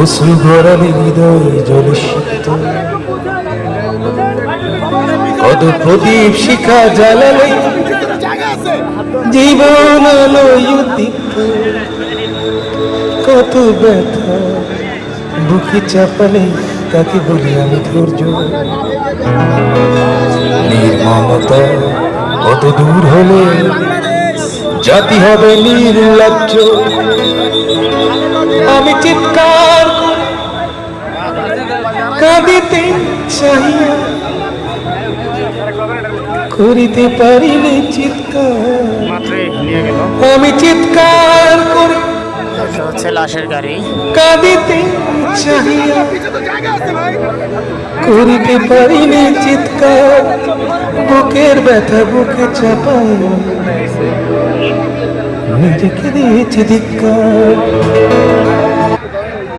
অশ্রু গড়ালে হৃদয় জলে সিক্ত, কত প্রদীপ শিখা জ্বালালে জীবন আলোয় দীপ্ত, কত ব্যথা বুকে চাপালে তাকে বলি আমি ধৈর্য। নির্মমতা কত দূর হলে জাতি হবে নির্লজ্জ। আমি চিৎকার কাঁদিতে চাহিয়া করিতে পারিলে চিৎকার, আমি চিৎকার করে হচ্ছে লাশের গাড়ি। কাঁদিতে চাহিয়া করিতে পারিলে চিৎকার, বুকের ব্যথা বুকে চাপায় নিজেকে দিয়েছে ধিক্কার।